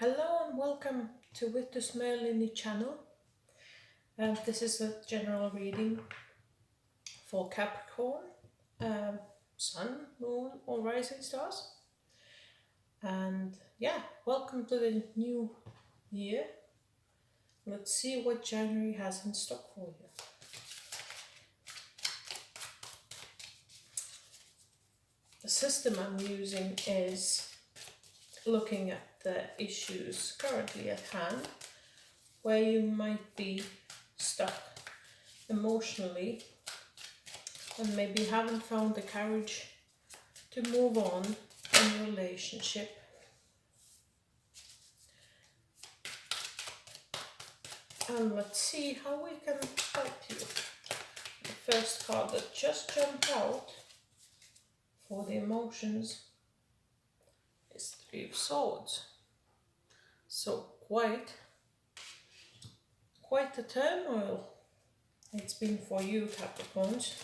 Hello and welcome to Vitus Merlini channel. This is a general reading for Capricorn, Sun, Moon or Rising Stars. And yeah, welcome to the new year. Let's see what January has in stock for you. The system I'm using is looking at the issues currently at hand, where you might be stuck emotionally and maybe haven't found the courage to move on in a relationship. And let's see how we can help you. The first card that just jumped out for the emotions is Three of Swords. So quite a turmoil it's been for you, Capricorns.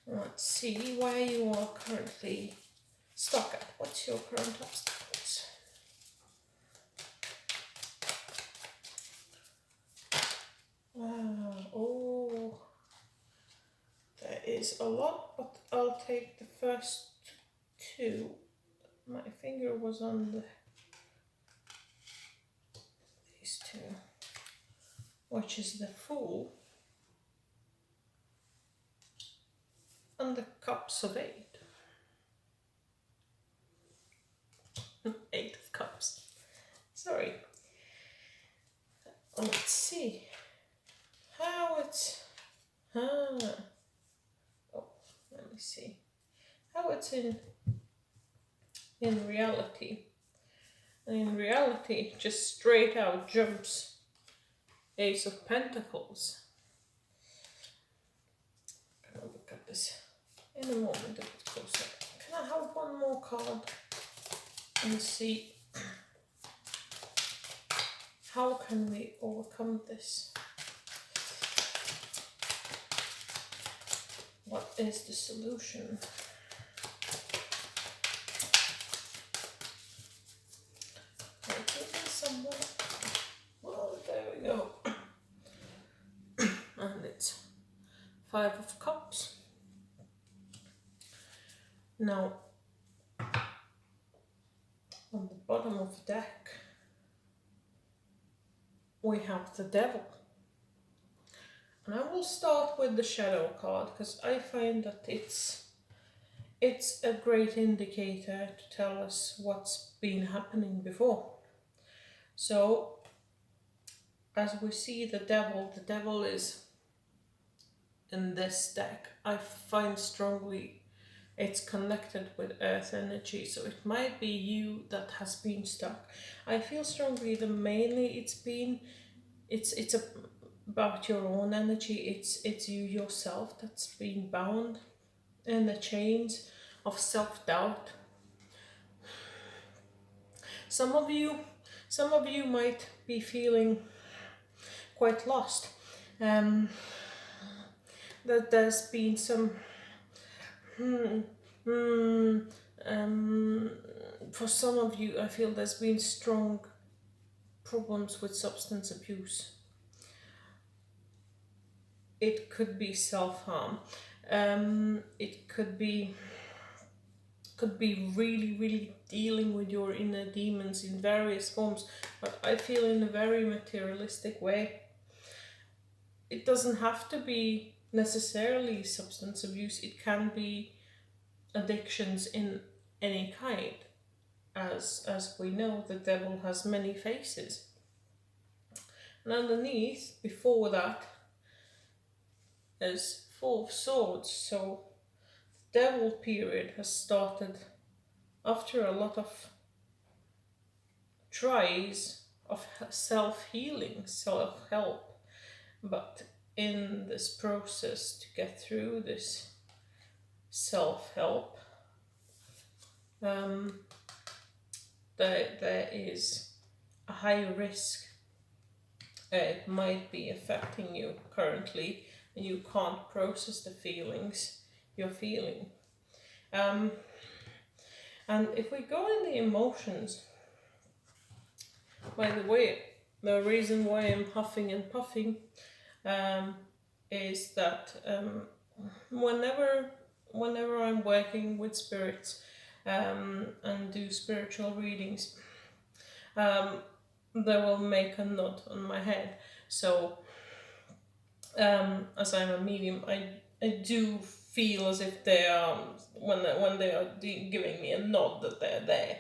Let's see where you are currently stuck at. What's your current obstacles? Oh, there is a lot, but I'll take the first two. My finger was on these two, which is the Fool and the Cups of Eight. Eight of Cups. Sorry. Let's see how it's. Oh, let me see how it's in reality. And in reality, just straight out jumps Ace of Pentacles. I'm gonna look at this in a moment a bit closer. Can I have one more card and see how can we overcome this? What is the solution? There we go. And it's Five of Cups. Now, on the bottom of the deck, we have the Devil. And I will start with the Shadow card because I find that it's a great indicator to tell us what's been happening before. So, as we see the Devil is in this deck. I find strongly it's connected with earth energy, so it might be you that has been stuck. I feel strongly that mainly it's about your own energy. It's you yourself that's been bound in the chains of self-doubt. Some of you might be feeling quite lost. That there's been some for some of you, I feel there's been strong problems with substance abuse. It could be self-harm. It could be really dealing with your inner demons in various forms, but I feel in a very materialistic way. It doesn't have to be necessarily substance abuse. It can be addictions in any kind. As we know, the Devil has many faces. And underneath, before that, is Four of Swords. So the Devil period has started after a lot of tries of self-healing, self-help. But in this process to get through this self-help, there is a high risk. It might be affecting you currently and you can't process the feelings you're feeling. And if we go in the emotions, By the way, the reason why I'm huffing and puffing is that whenever I'm working with spirits and do spiritual readings, they will make a knot on my head. So as I'm a medium, I do feel as if they are when they are giving me a nod that they're there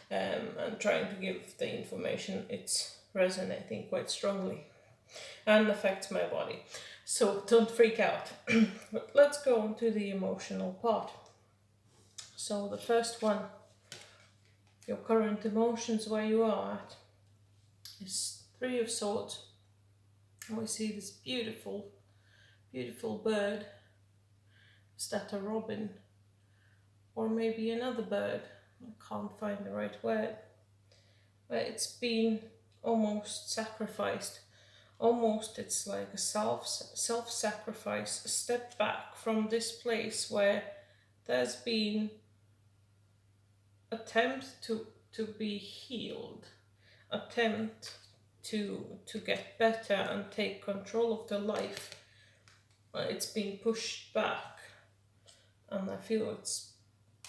and trying to give the information. It's resonating quite strongly and affects my body. So don't freak out. But let's go on to the emotional part. So the first one, your current emotions, where you are at, is Three of Swords. And we see this beautiful, beautiful bird. Is that a robin? Or maybe another bird? I can't find the right word. But it's been almost sacrificed. Almost it's like a self-sacrifice, a step back from this place where there's been attempt to be healed, attempt to get better and take control of the life. It's been pushed back, and I feel it's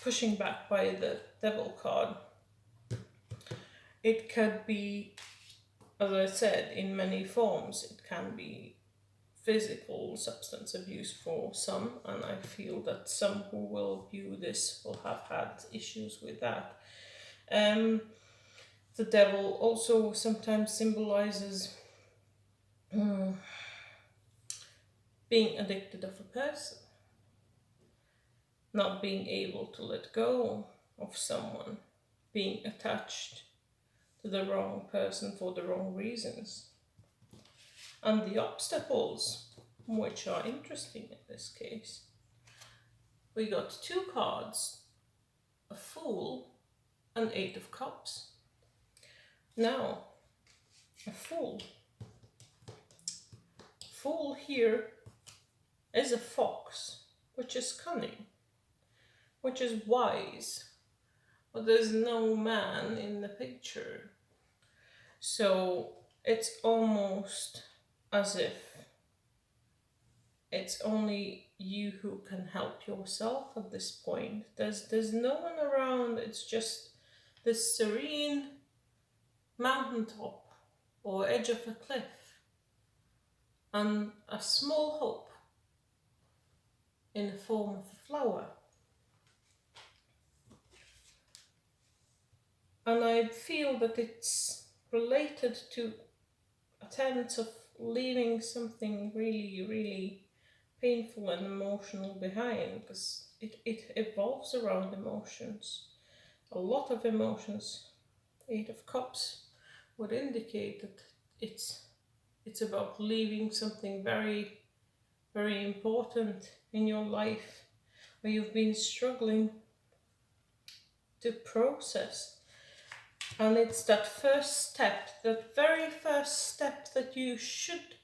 pushing back by the Devil card. It could be, as I said, in many forms. It can be physical substance abuse for some, and I feel that some who will view this will have had issues with that. The devil also sometimes symbolizes being addicted of a person, not being able to let go of someone, being attached to the wrong person for the wrong reasons. And the obstacles, which are interesting in this case. We got two cards, a Fool and Eight of Cups. Now, a Fool. Fool here is a fox, which is cunning, which is wise, but there's no man in the picture. So it's almost as if it's only you who can help yourself at this point. There's no one around. It's just this serene mountaintop or edge of a cliff and a small hope in the form of a flower. And I feel that it's related to attempts of leaving something really, really painful and emotional behind, because it evolves around emotions. A lot of emotions. Eight of Cups would indicate that it's about leaving something very, very important in your life where you've been struggling to process. And it's that first step, that very first step that you should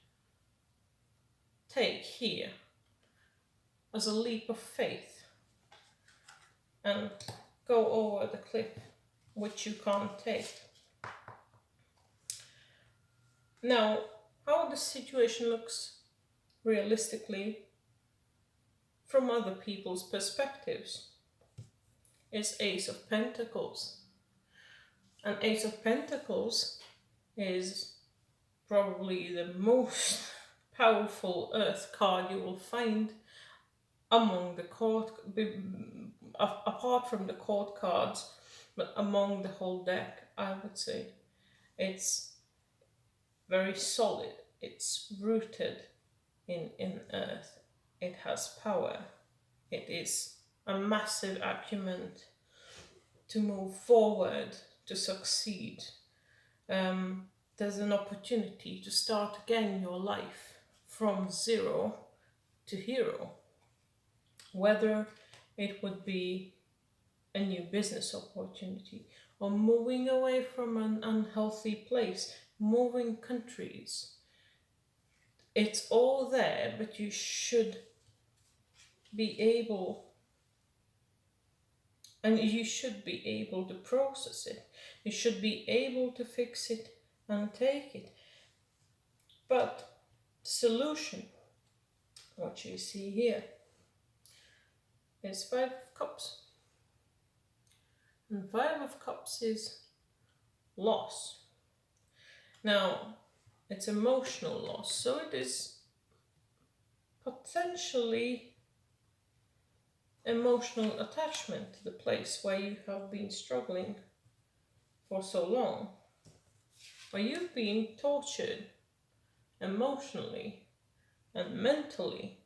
take here as a leap of faith and go over the cliff, which you can't take. Now, how the situation looks realistically from other people's perspectives is Ace of Pentacles. And Ace of Pentacles is probably the most powerful earth card you will find among the court, apart from the court cards, but among the whole deck, I would say. It's very solid. It's rooted in earth. It has power. It is a massive acumen to move forward, to succeed. There's an opportunity to start again your life from zero to hero. Whether it would be a new business opportunity or moving away from an unhealthy place, moving countries. It's all there, but you should be able And you should be able to process it. You should be able to fix it and take it. But the solution, what you see here, is 5 of Cups. And 5 of Cups is loss. Now, it's emotional loss, so it is potentially emotional attachment to the place where you have been struggling for so long, where you've been tortured emotionally and mentally.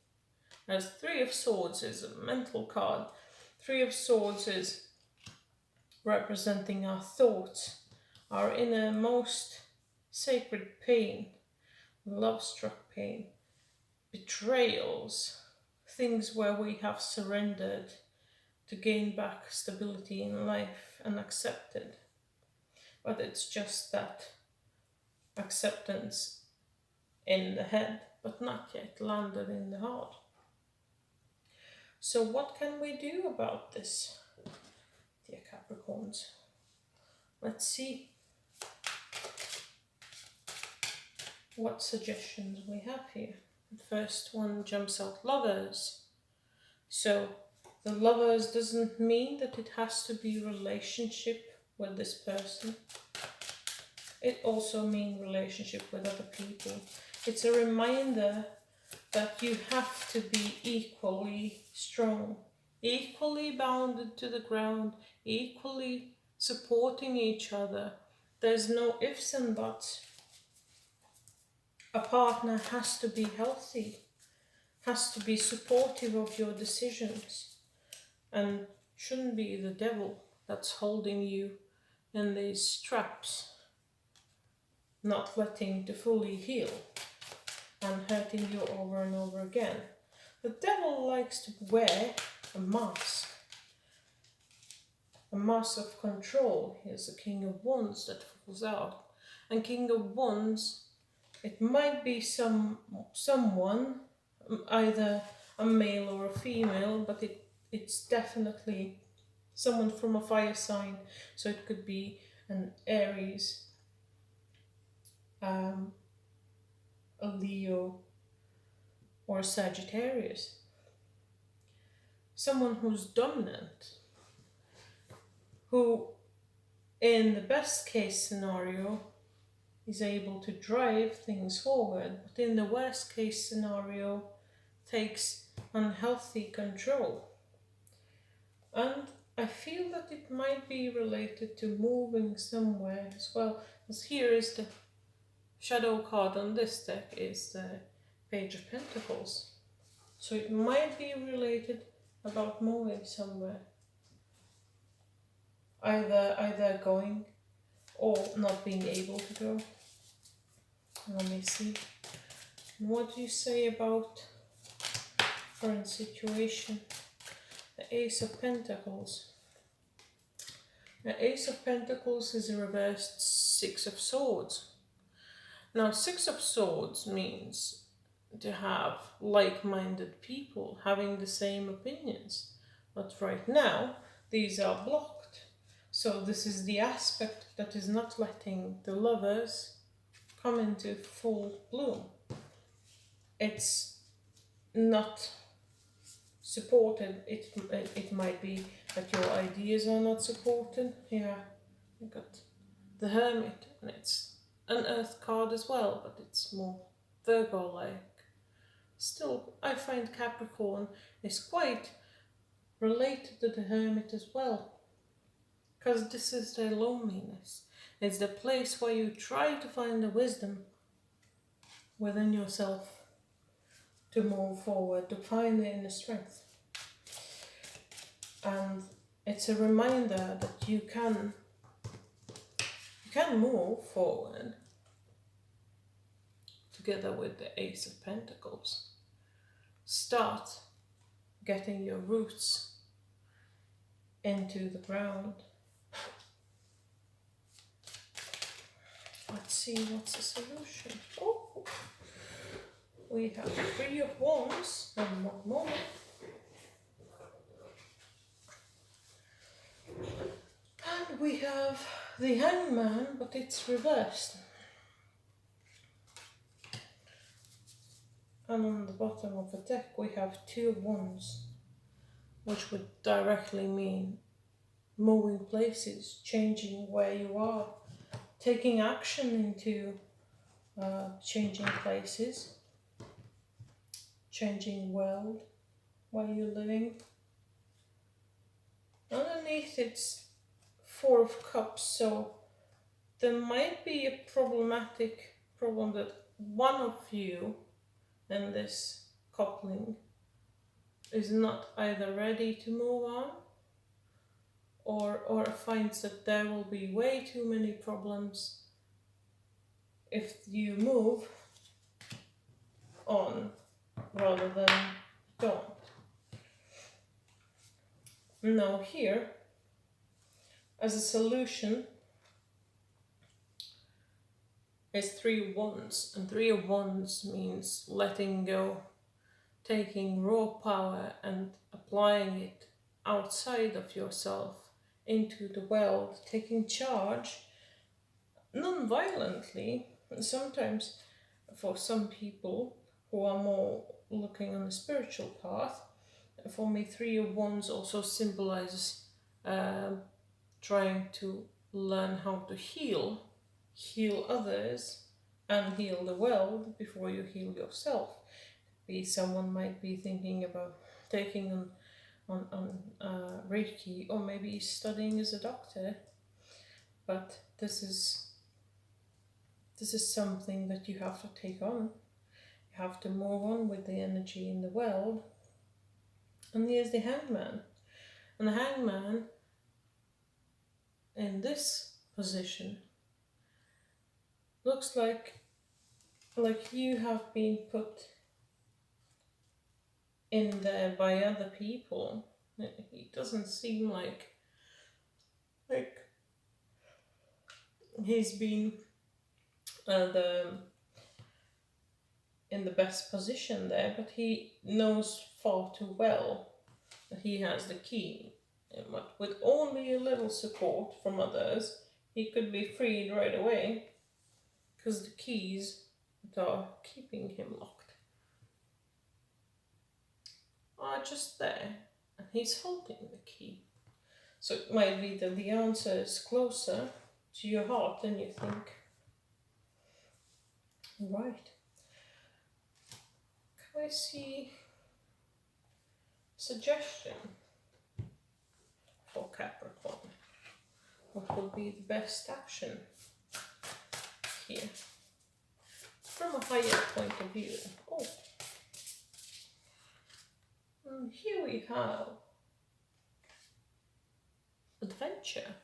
As 3 of Swords is a mental card, 3 of Swords is representing our thoughts, our inner most sacred pain, love-struck pain, betrayals, things where we have surrendered to gain back stability in life and accepted. But it's just that acceptance in the head, but not yet landed in the heart. So what can we do about this, dear Capricorns? Let's see what suggestions we have here. The first one jumps out, Lovers. So the Lovers doesn't mean that it has to be relationship with this person. It also means relationship with other people. It's a reminder that you have to be equally strong, equally bounded to the ground, equally supporting each other. There's no ifs and buts. A partner has to be healthy, has to be supportive of your decisions, and shouldn't be the devil that's holding you in these straps, not letting to fully heal and hurting you over and over again. The devil likes to wear a mask of control. Here's the King of Wands that falls out. And King of Wands, it might be someone, either a male or a female, but it's definitely someone from a fire sign. So it could be an Aries, a Leo, or a Sagittarius. Someone who's dominant, who in the best case scenario is able to drive things forward, but in the worst case scenario takes unhealthy control. And I feel that it might be related to moving somewhere as well, because here is the shadow card on this deck, is the Page of Pentacles. So it might be related about moving somewhere. Either going or not being able to go. Let me see. What do you say about current situation? The Ace of Pentacles. The Ace of Pentacles is a reversed 6 of Swords. Now 6 of Swords means to have like-minded people having the same opinions. But right now, these are blocked. So this is the aspect that is not letting the Lovers come into full bloom. It's not supported. It might be that your ideas are not supported. Here, you got the Hermit, and it's an Earth card as well, but it's more Virgo-like. Still, I find Capricorn is quite related to the Hermit as well, because this is their loneliness. It's the place where you try to find the wisdom within yourself to move forward, to find the inner strength. And it's a reminder that you can move forward together with the Ace of Pentacles. Start getting your roots into the ground. Let's see what's the solution. Oh, we have 3 of Wands. One more moment. we have the Hangman, but it's reversed. And on the bottom of the deck we have 2 of Wands, which would directly mean moving places, changing where you are, taking action into changing places, changing world where you're living. Underneath it's 4 of Cups, so there might be a problem that one of you in this coupling is not either ready to move on, or finds that there will be way too many problems if you move on rather than don't. Now here, as a solution, is 3 of Wands, and 3 of Wands means letting go, taking raw power and applying it outside of yourself into the world, taking charge non-violently. Sometimes for some people who are more looking on the spiritual path, for me 3 of Wands also symbolizes trying to learn how to heal others and heal the world before you heal yourself. Someone might be thinking about taking on Reiki, or maybe studying as a doctor, but this is something that you have to take on. You have to move on with the energy in the world. And here's the Hangman, and the Hangman in this position looks like you have been put in there by other people. It doesn't seem like he's been in the best position there, but he knows far too well that he has the key. But with only a little support from others, he could be freed right away, because the keys that are keeping him locked are just there, and he's holding the key. So it might be that the answer is closer to your heart than you think. Right. Can I see suggestion for Capricorn? What would be the best action here from a higher point of view? Oh, and here we have adventure.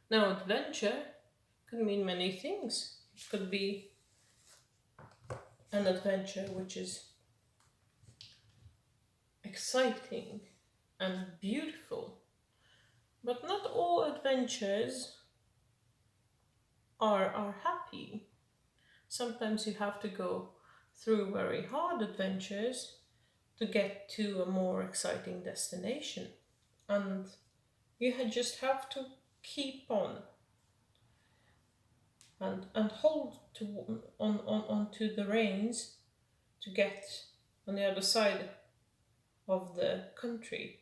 Now, adventure could mean many things. It could be an adventure which is exciting and beautiful, but not all adventures are happy. Sometimes you have to go through very hard adventures to get to a more exciting destination, and you just have to keep on and hold onto the reins to get on the other side of the country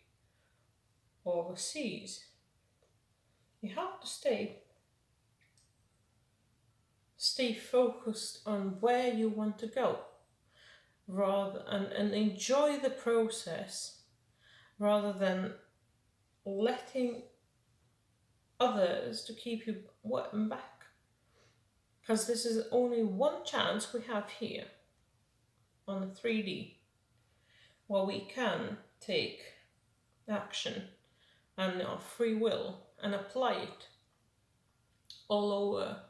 or the seas. You have to stay focused on where you want to go, and enjoy the process rather than letting others to keep you back. Because this is only one chance we have here on the 3D, where we can take action and our free will and apply it all over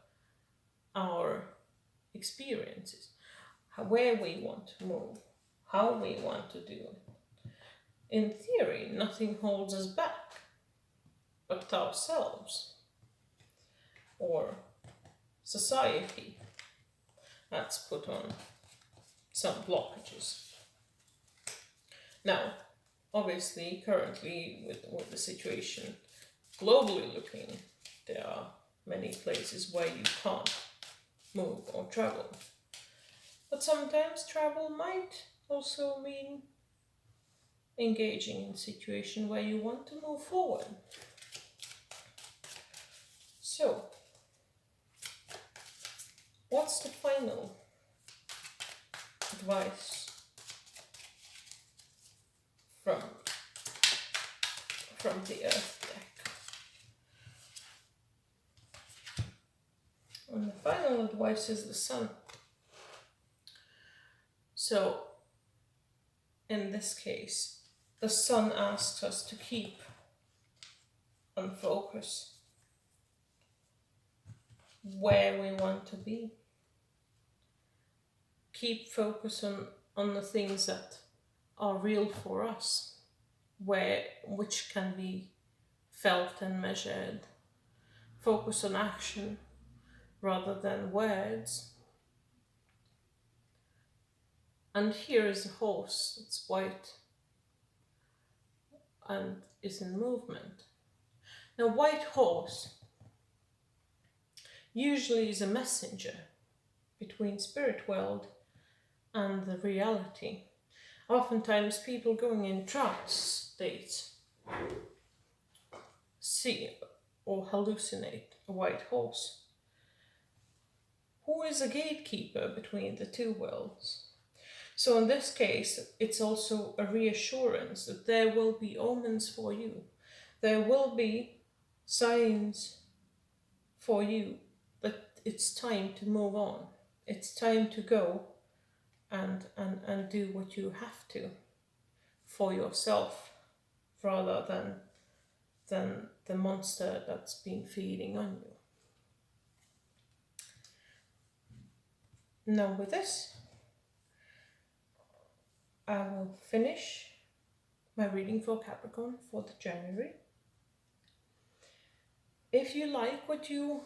our experiences, where we want to move, how we want to do it. In theory, nothing holds us back but ourselves or society that's put on some blockages. Now, obviously, currently with the situation globally looking, there are many places where you can't move or travel. But sometimes travel might also mean engaging in a situation where you want to move forward. So, what's the final advice from the Earth deck? And the final advice is the Sun. So, in this case, the Sun asks us to keep on focus where we want to be. Keep focus on the things that are real for us, which can be felt and measured. Focus on action rather than words. And here is a horse that's white and is in movement. Now, white horse usually is a messenger between spirit world and the reality. Oftentimes people going in trance states see or hallucinate a white horse, who is a gatekeeper between the two worlds. So in this case, it's also a reassurance that there will be omens for you. There will be signs for you that it's time to move on. It's time to go and do what you have to for yourself, rather than the monster that's been feeding on you. Now with this, I will finish my reading for Capricorn for the January. If you like what you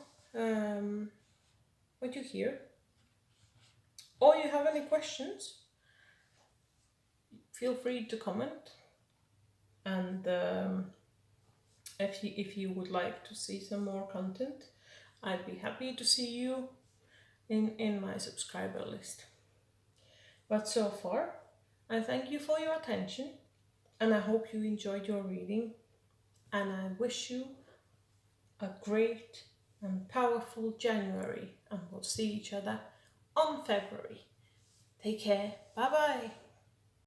hear, or you have any questions, feel free to comment. And if you would like to see some more content, I'd be happy to see you in my subscriber list. But so far, I thank you for your attention, and I hope you enjoyed your reading, and I wish you a great and powerful January, and we'll see each other on February. Take care. Bye bye.